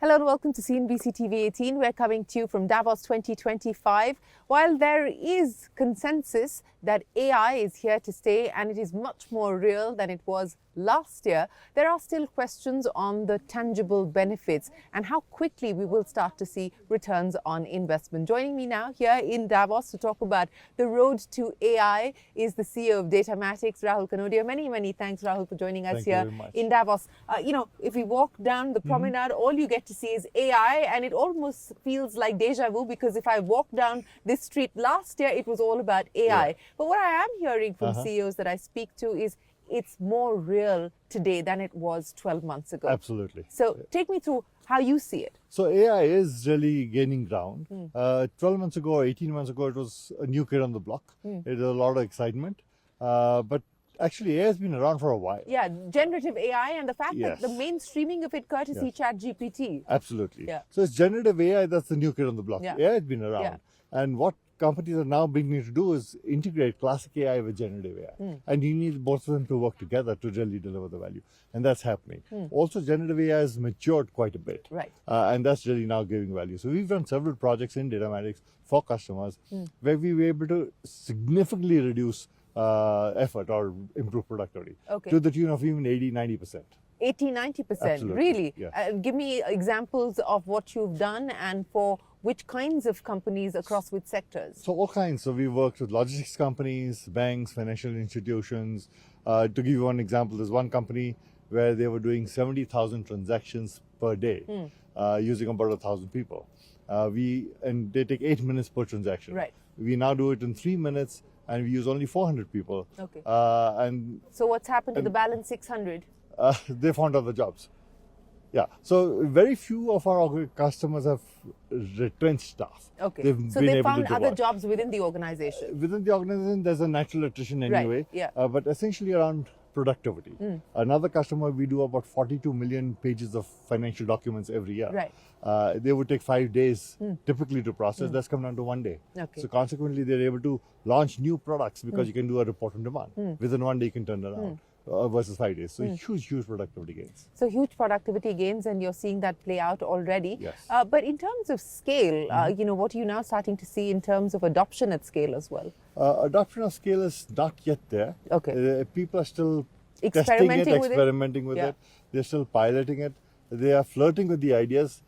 Hello and welcome to CNBC TV 18. We're coming to you from Davos 2025. While there is consensus that AI is here to stay and it is much more real than it was last year, there are still questions on the tangible benefits and how quickly we will start to see returns on investment. Joining me now here in Davos to talk about the road to AI is the CEO of Datamatics, Rahul Kanodia. Many thanks, Rahul, for joining us here in Davos. If we walk down the promenade, all you get to see is AI, and it almost feels like deja vu, because if I walk down this street last year, it was all about AI. But what I am hearing from CEOs that I speak to is it's more real today than it was 12 months ago. Absolutely. So take me through how you see it. So AI is really gaining ground. 12 months ago or 18 months ago, it was a new kid on the block. It was a lot of excitement. But actually, AI has been around for a while. Yeah, generative AI and the fact that the mainstreaming of it courtesy ChatGPT. Absolutely. Yeah. So it's generative AI that's the new kid on the block. Yeah. AI has been around. And what companies are now beginning to do is integrate classic AI with generative AI. And you need both of them to work together to really deliver the value. And that's happening. Also, generative AI has matured quite a bit. Right. And that's really now giving value. So we've done several projects in Datamatics for customers where we were able to significantly reduce effort or improve productivity to the tune of even 80-90%. 80-90%, Absolutely. really? Yes. Give me examples of what you've done and for which kinds of companies across which sectors? So all kinds. So we worked with logistics companies, banks, financial institutions. To give you one example, there's one company where they were doing 70,000 transactions per day using about 1,000 people. And they take 8 minutes per transaction. Right. We now do it in 3 minutes, and we use only 400 people. Okay. And so what's happened to the balance 600? they found other jobs. Yeah. So very few of our customers have retrenched staff. Okay. So they found other jobs within the organization. Within the organization, there's a natural attrition anyway. Right. Yeah. But essentially around productivity. Another customer, we do about 42 million pages of financial documents every year. Right. They would take 5 days typically to process. That's come down to 1 day. Okay. So consequently, they're able to launch new products because you can do a report on demand. Within 1 day, you can turn it around. Versus 5 days. So huge productivity gains. So huge productivity gains, and you're seeing that play out already. Yes. But in terms of scale, what are you now starting to see in terms of adoption at scale as well? Adoption of scale is not yet there. Okay. People are still Experimenting with it. They're still piloting it. They are flirting with the ideas.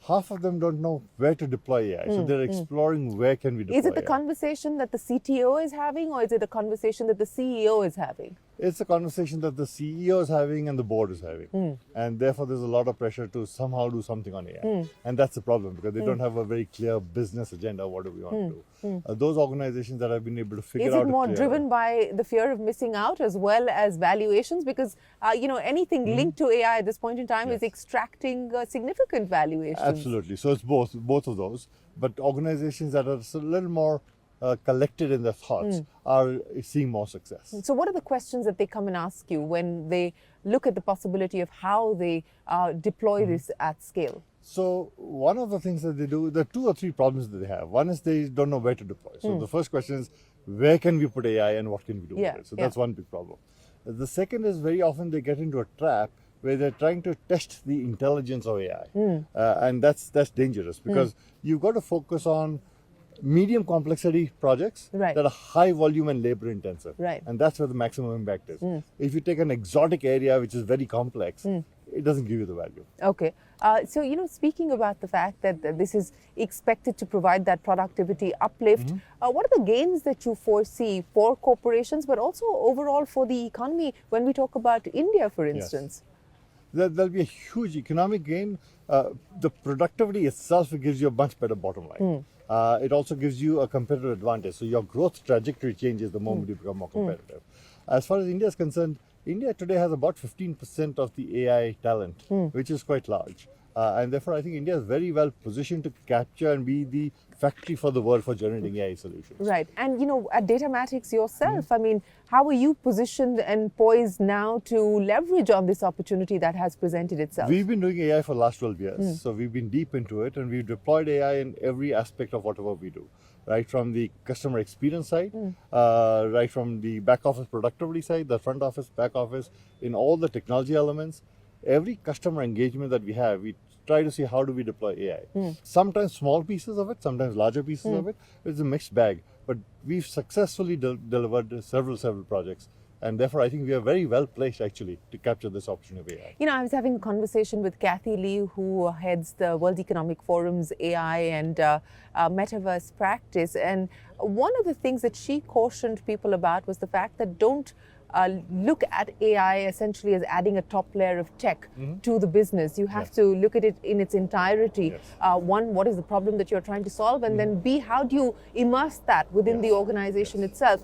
Half of them don't know where to deploy AI. So they're exploring where can we deploy Is it the AI. conversation that the CTO is having, or is it a conversation that the CEO is having? It's a conversation that the CEO is having and the board is having. And therefore, there's a lot of pressure to somehow do something on AI. And that's the problem, because they don't have a very clear business agenda. What do we want to do? Those organizations that have been able to figure out... Is it more driven by the fear of missing out as well as valuations? Because, anything linked to AI at this point in time is extracting significant valuations. Absolutely. So it's both of those. But organizations that are a little more collected in their thoughts are seeing more success. So what are the questions that they come and ask you when they look at the possibility of how they deploy this at scale? So one of the things that they do, there are 2 or 3 problems that they have. One is they don't know where to deploy. So the first question is, where can we put AI and what can we do with it? So that's one big problem. The second is, very often they get into a trap where they're trying to test the intelligence of AI. And that's dangerous, because you've got to focus on medium complexity projects that are high volume and labor intensive. Right. And that's where the maximum impact is. If you take an exotic area which is very complex, it doesn't give you the value. Okay. So, speaking about the fact that this is expected to provide that productivity uplift, what are the gains that you foresee for corporations, but also overall for the economy when we talk about India, for instance? There'll be a huge economic gain. The productivity itself gives you a much better bottom line. It also gives you a competitive advantage. So your growth trajectory changes the moment you become more competitive. As far as India is concerned, India today has about 15% of the AI talent, which is quite large. And therefore, I think India is very well positioned to capture and be the factory for the world for generating AI solutions. Right. And, at Datamatics yourself, how are you positioned and poised now to leverage on this opportunity that has presented itself? We've been doing AI for the last 12 years. So we've been deep into it, and we've deployed AI in every aspect of whatever we do. Right from the customer experience side, right from the back office productivity side, the front office, back office, in all the technology elements. Every customer engagement that we have, we try to see how do we deploy AI. Sometimes small pieces of it, sometimes larger pieces of it. It's a mixed bag. But we've successfully delivered several projects. And therefore, I think we are very well placed actually to capture this opportunity of AI. You know, I was having a conversation with Kathy Lee, who heads the World Economic Forum's AI and metaverse practice. And one of the things that she cautioned people about was the fact that don't look at AI essentially as adding a top layer of tech to the business. You have to look at it in its entirety. One, what is the problem that you're trying to solve? And then B, how do you immerse that within the organization itself?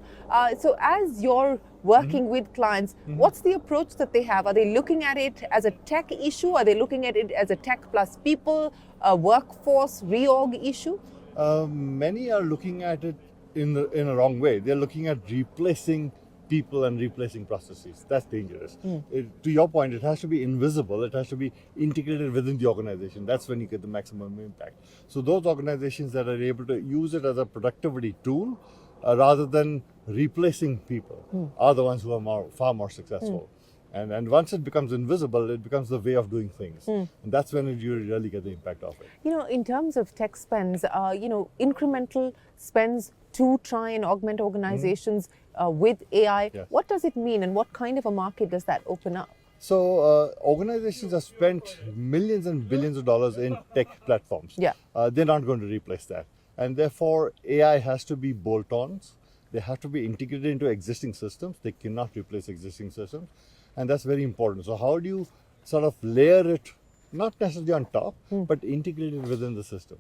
So as you're working with clients, what's the approach that they have? Are they looking at it as a tech issue? Are they looking at it as a tech plus people, a workforce reorg issue? Many are looking at it in a wrong way. They're looking at replacing people and replacing processes. That's dangerous. To your point, it has to be invisible. It has to be integrated within the organization. That's when you get the maximum impact. So those organizations that are able to use it as a productivity tool rather than replacing people are the ones who are far more successful. And once it becomes invisible, it becomes the way of doing things. And that's when you really get the impact of it. You know, in terms of tech spends, incremental spends to try and augment organizations with AI, what does it mean and what kind of a market does that open up? So organizations have spent millions and billions of dollars in tech platforms. They're not going to replace that. And therefore, AI has to be bolt-ons. They have to be integrated into existing systems. They cannot replace existing systems. And that's very important. So how do you sort of layer it, not necessarily on top, but integrate it within the system?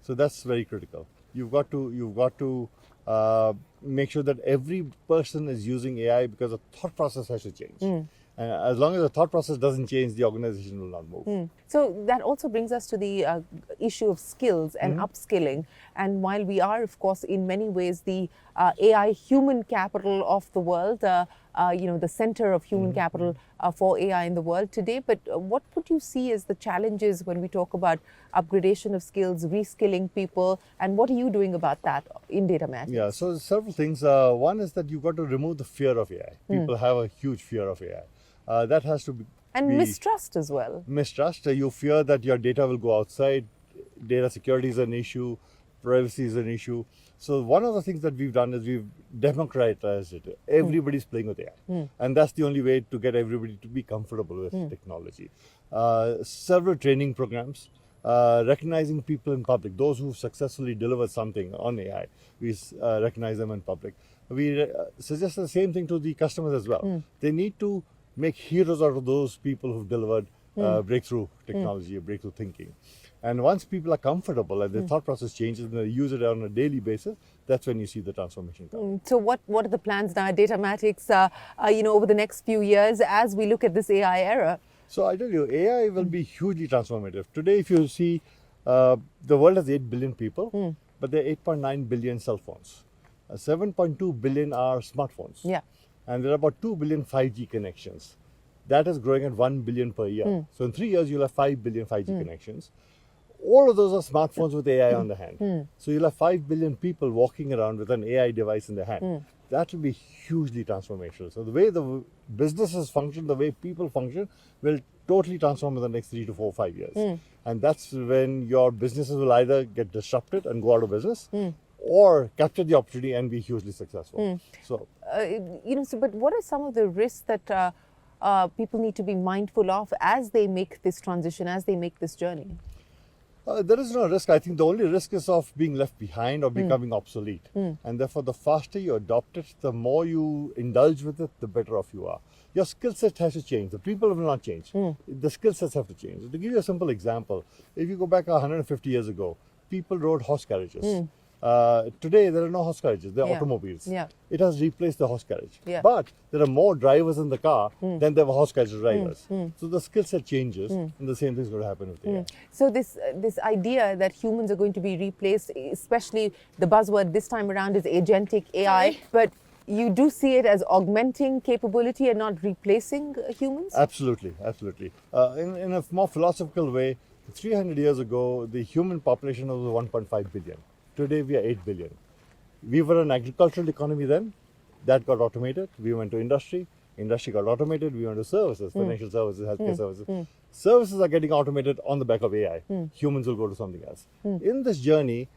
So that's very critical. You've got to make sure that every person is using AI because the thought process has to change. And as long as the thought process doesn't change, the organization will not move. So that also brings us to the issue of skills and upskilling. And while we are, of course, in many ways the AI human capital of the world, the center of human capital for AI in the world today, but what would you see as the challenges when we talk about upgradation of skills, reskilling people, and what are you doing about that in Datamatics? Yeah, so several things. One is that you've got to remove the fear of AI. People have a huge fear of AI. That has to be... And mistrust as well. Mistrust. You fear that your data will go outside. Data security is an issue. Privacy is an issue. So one of the things that we've done is we've democratized it. Everybody's playing with AI. And that's the only way to get everybody to be comfortable with technology. Several training programs, recognizing people in public, those who successfully delivered something on AI, we recognize them in public. We suggest the same thing to the customers as well. They need to make heroes out of those people who've delivered breakthrough technology, breakthrough thinking. And once people are comfortable and their thought process changes and they use it on a daily basis, that's when you see the transformation come. So what are the plans now at Datamatics, over the next few years as we look at this AI era? So I tell you, AI will be hugely transformative. Today, if you see, the world has 8 billion people, but there are 8.9 billion cell phones. 7.2 billion are smartphones. And there are about 2 billion 5G connections. That is growing at 1 billion per year. So in 3 years, you'll have 5 billion 5G connections. All of those are smartphones with AI on the hand. So you'll have 5 billion people walking around with an AI device in their hand. That will be hugely transformational. So the way the businesses function, the way people function, will totally transform in the next 3 to 4, 5 years. And that's when your businesses will either get disrupted and go out of business, or capture the opportunity and be hugely successful. So, but what are some of the risks that people need to be mindful of as they make this transition, as they make this journey? There is no risk. I think the only risk is of being left behind or becoming obsolete. And therefore, the faster you adopt it, the more you indulge with it, the better off you are. Your skill set has to change. The people will not change. The skill sets have to change. To give you a simple example, if you go back 150 years ago, people rode horse carriages. Today, there are no horse carriages. There are automobiles. It has replaced the horse carriage. But there are more drivers in the car than there were horse carriage drivers. So the skill set changes, and the same thing is going to happen with AI. So this idea that humans are going to be replaced, especially the buzzword this time around is agentic AI, but you do see it as augmenting capability and not replacing humans? Absolutely, absolutely. In a more philosophical way, 300 years ago, the human population was 1.5 billion. Today we are 8 billion. We were an agricultural economy then. That got automated. We went to industry. industry got automated, we went to services, financial services, healthcare services. Services are getting automated on the back of AI. Humans will go to something else. In this journey,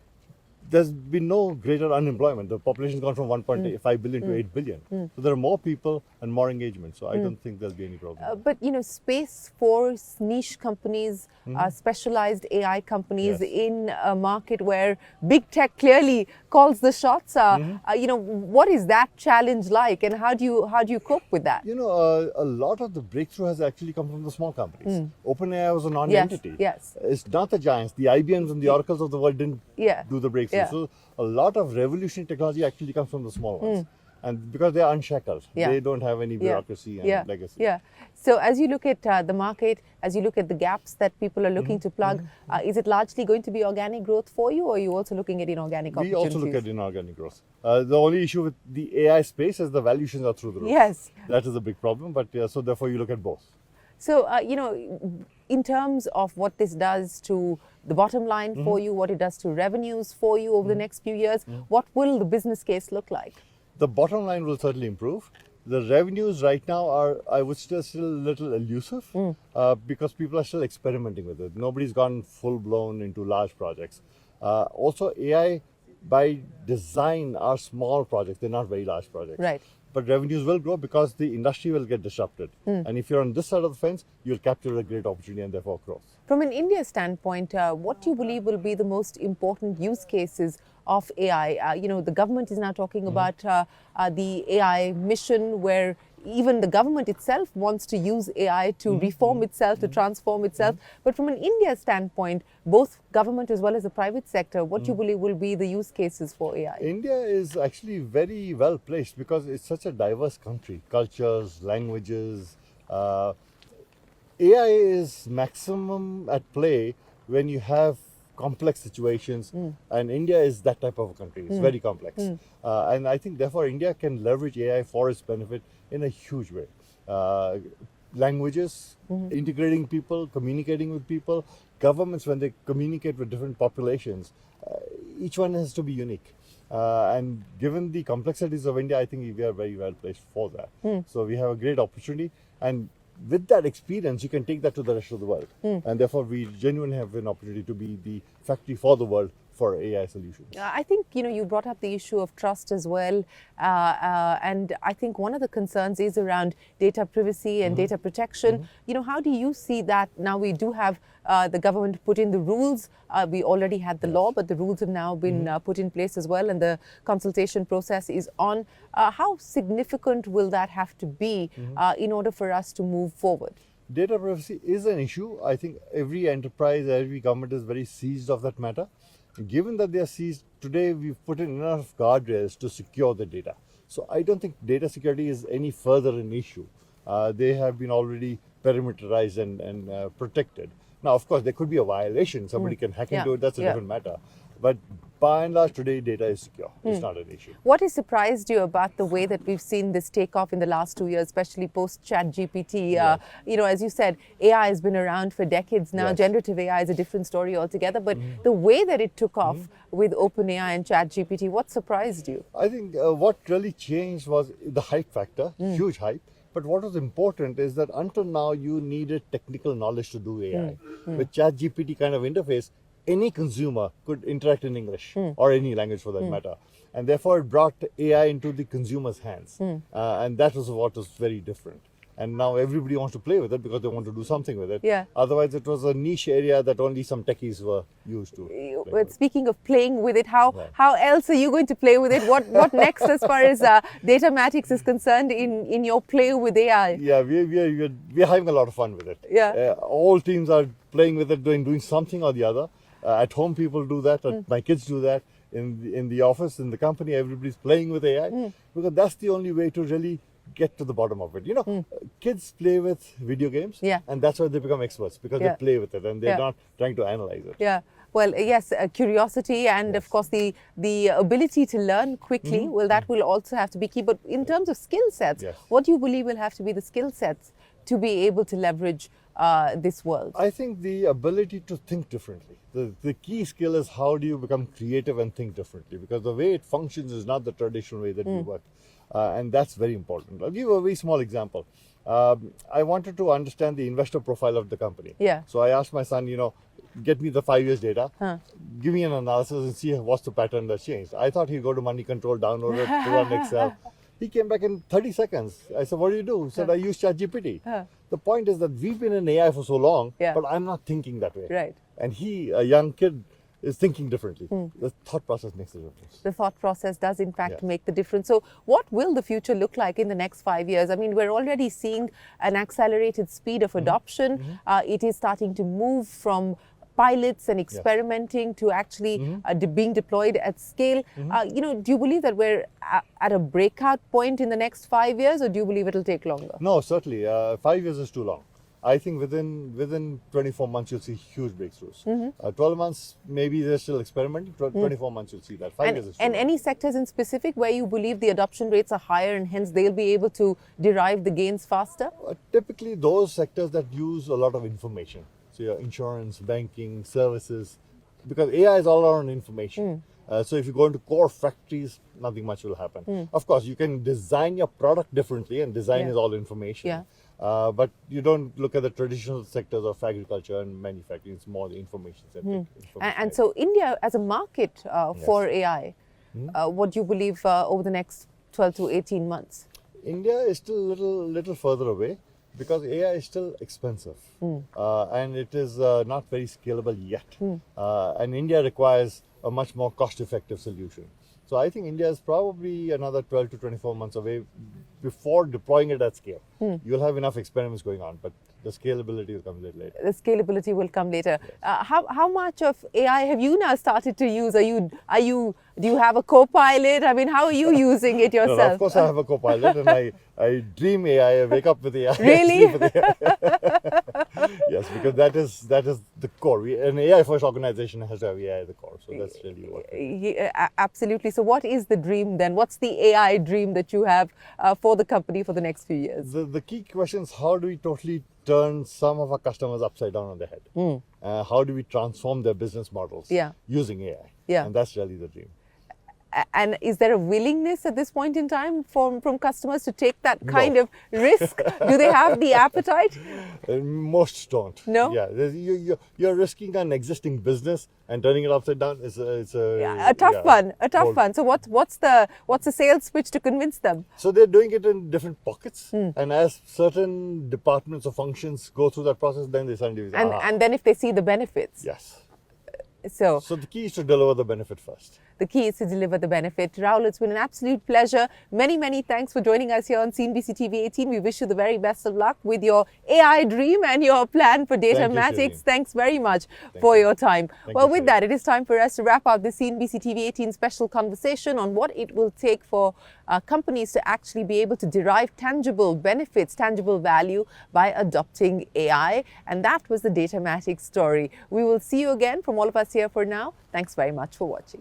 there's been no greater unemployment. The population's gone from 1.5 billion to 8 billion. So there are more people and more engagement. So I don't think there'll be any problem. But Space Force, niche companies, specialized AI companies Yes. in a market where big tech clearly calls the shots. What is that challenge like, and how do you cope with that? A lot of the breakthrough has actually come from the small companies. OpenAI was a non-entity. Yes. It's not the giants. The IBMs and the Oracles of the world didn't do the breakthrough. Yeah. So a lot of revolutionary technology actually comes from the small ones. And because they are unshackled, they don't have any bureaucracy and legacy. Yeah. So as you look at the market, as you look at the gaps that people are looking to plug, is it largely going to be organic growth for you, or are you also looking at inorganic We opportunities? also look at inorganic growth. The only issue with the AI space is the valuations are through the roof. Yes. That is a big problem, but so therefore you look at both. So, in terms of what this does to the bottom line for you, what it does to revenues for you over the next few years, what will the business case look like? The bottom line will certainly improve. The revenues right now are, I would still a little elusive because people are still experimenting with it. Nobody's gone full blown into large projects. Also, AI by design are small projects. They're not very large projects. Right. But revenues will grow because the industry will get disrupted. And if you're on this side of the fence, you'll capture a great opportunity and therefore growth. From an India standpoint, what do you believe will be the most important use cases of AI? The government is now talking about the AI mission, where even the government itself wants to use AI to reform itself, to transform itself. But from an India standpoint, both government as well as the private sector, what do you believe will be the use cases for AI? India is actually very well placed because it's such a diverse country, cultures, languages. AI is maximum at play when you have complex situations, and India is that type of a country. It's very complex. And I think therefore India can leverage AI for its benefit in a huge way. Languages, integrating people, communicating with people, governments when they communicate with different populations, each one has to be unique. And given the complexities of India, I think we are very well placed for that. So we have a great opportunity, and with that experience, you can take that to the rest of the world. And therefore, we genuinely have an opportunity to be the factory for the world for AI solutions. I think, you brought up the issue of trust as well. And I think one of the concerns is around data privacy and data protection. How do you see that? Now we do have the government put in the rules. We already had the law, but the rules have now been put in place as well, and the consultation process is on. How significant will that have to be in order for us to move forward? Data privacy is an issue. I think every enterprise, every government is very seized of that matter. Given that they are seized, today we've put in enough guardrails to secure the data. So I don't think data security is any further an issue. They have been already perimeterized and protected. Now, of course, there could be a violation. Somebody can hack into it. That's a different matter. But by and large, today data is secure. It's not an issue. What has surprised you about the way that we've seen this take off in the last 2 years, especially post ChatGPT? As you said, AI has been around for decades now. Generative AI is a different story altogether. But the way that it took off with OpenAI and ChatGPT, what surprised you? I think what really changed was the hype factor, huge hype. But what was important is that until now, you needed technical knowledge to do AI. With ChatGPT kind of interface, any consumer could interact in English or any language for that matter. And therefore, it brought AI into the consumer's hands. And that was what was very different. And now everybody wants to play with it because they want to do something with it. Yeah. Otherwise, it was a niche area that only some techies were used to. But speaking of playing with it, how else are you going to play with it? What next as far as Datamatics is concerned in your play with AI? Yeah, we're having a lot of fun with it. Yeah. All teams are playing with it, doing something or the other. At home, people do that. My kids do that. In the office, in the company, everybody's playing with AI because that's the only way to really get to the bottom of it. Kids play with video games, and that's why they become experts because they play with it and they're not trying to analyze it. Yeah. Well, yes, curiosity and of course the ability to learn quickly. Well, that will also have to be key. But in terms of skill sets, what do you believe will have to be the skill sets to be able to leverage this world? I think the ability to think differently. The key skill is how do you become creative and think differently, because the way it functions is not the traditional way that we work. And that's very important. I'll give you a very small example. I wanted to understand the investor profile of the company. Yeah. So I asked my son, get me the 5 years data, give me an analysis and see what's the pattern that's changed. I thought he'd go to Money Control, download it, put on Excel. He came back in 30 seconds. I said, what do you do? He said, I use ChatGPT. The point is that we've been in AI for so long, but I'm not thinking that way. Right. And he, a young kid, is thinking differently. The thought process makes a difference. The thought process does in fact make the difference. So what will the future look like in the next 5 years? I mean, we're already seeing an accelerated speed of adoption. It is starting to move from pilots and experimenting to actually being deployed at scale. Do you believe that we're at a breakout point in the next 5 years, or do you believe it'll take longer? No, certainly. 5 years is too long. I think within 24 months you'll see huge breakthroughs. 12 months maybe they're still experimenting. 24 months you'll see that. 5 years is too long. And any sectors in specific where you believe the adoption rates are higher and hence they'll be able to derive the gains faster? Typically those sectors that use a lot of information. So your insurance, banking, services, because AI is all around information. So if you go into core factories, nothing much will happen. Of course, you can design your product differently, and design is all information. But you don't look at the traditional sectors of agriculture and manufacturing. It's more the information. And so India as a market for AI, what do you believe over the next 12 to 18 months? India is still a little further away, because AI is still expensive and it is not very scalable yet. And India requires a much more cost-effective solution. So I think India is probably another 12 to 24 months away before deploying it at scale. You'll have enough experiments going on, but the scalability will come a little later. The scalability will come later. How much of AI have you now started to use? Do you have a co-pilot? I mean, how are you using it yourself? No, of course I have a co-pilot, and I dream AI, I wake up with AI. Really? With AI. Yes, because that is the core. An AI first organization has to have AI at the core. So that's really what absolutely. So what is the dream then? What's the AI dream that you have for the company for the next few years? The key question is, how do we totally turn some of our customers upside down on their head? How do we transform their business models using AI? And that's really the dream. And is there a willingness at this point in time from customers to take that kind of risk? Do they have the appetite? Most don't. No? Yeah, you're risking an existing business and turning it upside down. It's a tough one. A tough one. So what's the sales pitch to convince them? So they're doing it in different pockets, and as certain departments or functions go through that process, then they suddenly and then if they see the benefits. Yes. So the key is to deliver the benefit first. The key is to deliver the benefit. Rahul, it's been an absolute pleasure. Many, many thanks for joining us here on CNBC TV 18. We wish you the very best of luck with your AI dream and your plan for Datamatics. Thanks very much for your time. Well, with that, it is time for us to wrap up the CNBC TV 18 special conversation on what it will take for companies to actually be able to derive tangible benefits, tangible value by adopting AI. And that was the Datamatics story. We will see you again from all of us here for now. Thanks very much for watching.